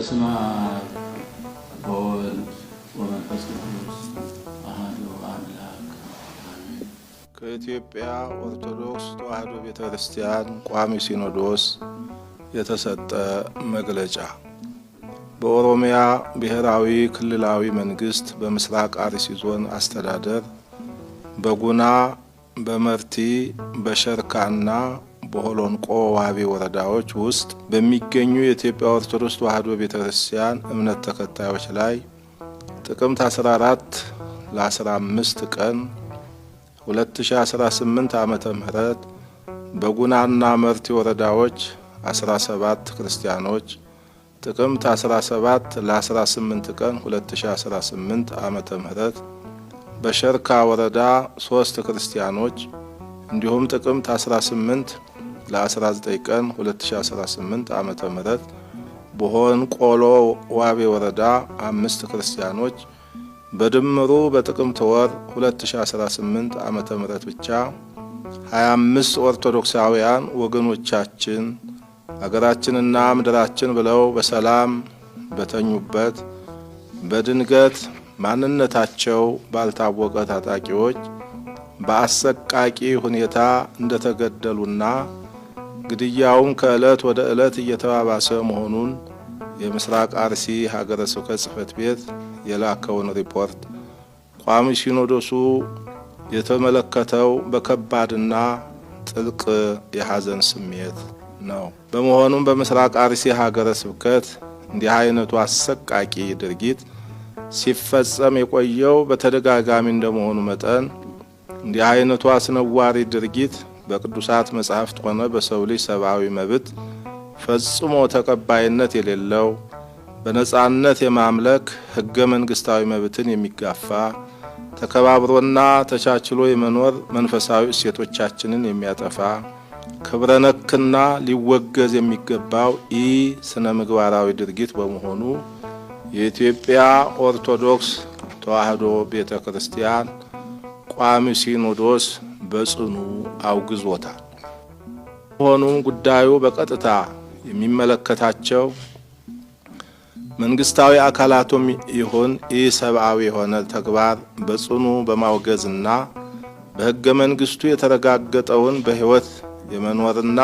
በስመ አብ ወወልድ ወመንፈስ ቅዱስ አሐዱ አምላክ አሜን። ከኢትዮጵያ ኦርቶዶክስ ተዋሕዶ ቤተክርስቲያን ቋሚ ሲኖዶስ የተሰጠ መግለጫ በኦሮሚያ ብሔራዊ ክልላዊ መንግስት በምስራቅ አርሲ ዞን አስተዳደር በጉና በመርቲ በሸርካና በሆሎንቆ ዋቢ ወረዳዎች ውስጥ በሚገኙ የኢትዮጵያ ኦርቶዶክስ ተዋሕዶ ቤተክርስቲያን እምነት ተከታዮች ላይ ጥቅምት 14 ለ15 ቀን 2018 ዓመተ ምህረት በጉናና መርቲ ወረዳዎች 17 ክርስቲያኖች ጥቅምት 17 ለ18 ቀን 2018 ዓመተ ምህረት በሸርካ ወረዳ 3 ክርስቲያኖች እንዲሁም ጥቅምት 18 ለ19 ቀን 2018 ዓመተ ምህረት በሆሎንቆ ዋቢ ወረዳ 5 ክርስቲያኖች በድምሩ በጥቅምት ወር 2018 ዓመተ ምህረት ብቻ 25 ኦርቶዶክሳውያን ወገኖቻችን አገራችንና ምድራችን ብለው በሰላም በተኙበት በድንገት ማንነታቸው ባልታወቀ ታጣቂዎች በአሰቃቂ ሁኔታ እንደተገደሉና ግድያውም ከዕለት ወደ ዕለት እየተባባሰ መሆኑን የምስራቅ አርሲ ሀገረ ስብከት ጽሕፈት ቤት የላከውን ሪፖርት ቋሚ ሲኖዶሱ የተመለከተው በከባድና ጥልቅ የሐዘን ስሜት ነው። በመሆኑም በምስራቅ አርሲ ሀገረ ስብከት እንዲህ አይነቱ አሰቃቂ ድርጊት ሲፈጸም የቆየው በተደጋጋሚ እንደመሆኑ መጠን እንዲህ አይነቱ አስነዋሪ ድርጊት በቅዱሳት መጻሕፍት ሆነ በሰው ልጅ ሰብአዊ መብት ፈጽሞ ተቀባይነት የሌለው በነጻነት የማምለክ ሕገ መንግስታዊ መብትን የሚጋፋ ተከባብሮና ተቻችሎ የመኖር መንፈሳዊ እሴቶቻችንን የሚያጠፋ ክብረ ነክና ሊወገዝ የሚገባው ስነ ምግባራዊ ድርጊት በመሆኑ የኢትዮጵያ ኦርቶዶክስ ተዋሕዶ ቤተክርስቲያን ቋሚ ሲኖዶስ በጽኑ አውግዞታል። ሆኖም ጉዳዩ በቀጥታ የሚመለከታቸው መንግስታዊ አካላቱም ይሁን ሰብአዊ የሆነ ተግባር በጽኑ በማውገዝና በሕገ መንግስቱ የተረጋገጠውን በሕይወት የመኖርና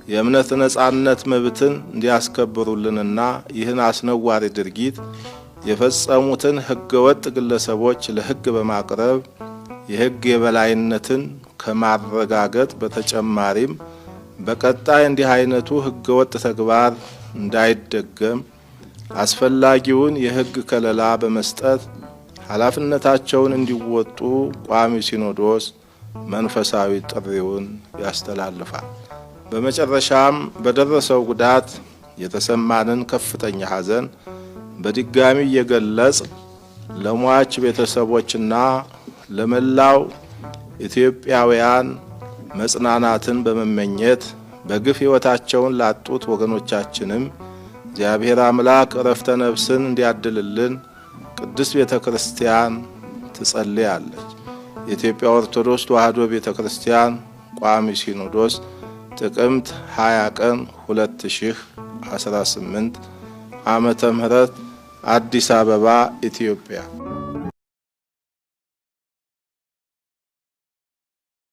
የእምነት ነጻነት መብትን እንዲያስከብሩልንና ይህን አስነዋሪ ድርጊት የፈጸሙትን ሕገወጥ ግለሰቦች ለሕግ በማቅረብ የሕግ የበላይነትን ከማረጋገጥ በተጨማሪም በቀጣይ እንዲህ አይነቱ ሕገወጥ ተግባር እንዳይደገም አስፈላጊውን የሕግ ከለላ በመስጠት ኃላፊነታቸውን እንዲወጡ ቋሚ ሲኖዶስ መንፈሳዊ ጥሪውን ያስተላልፋል። በመጨረሻም በደረሰው ጉዳት የተሰማንን ከፍተኛ ሐዘን በድጋሚ እየገለጽ ለሟች ቤተሰቦችና ለመላው ኢትዮጵያውያን መጽናናትን በመመኘት በግፍ ሕይወታቸውን ላጡት ወገኖቻችንም እግዚአብሔር አምላክ ዕረፍተ ነፍስን እንዲያድልልን ቅድስት ቤተክርስቲያን ትጸልያለች። የኢትዮጵያ ኦርቶዶክስ ተዋሕዶ ቤተክርስቲያን ቋሚ ሲኖዶስ ጥቅምት 20 ቀን 2018 ዓመተ ምህረት አዲስ አበባ ኢትዮጵያ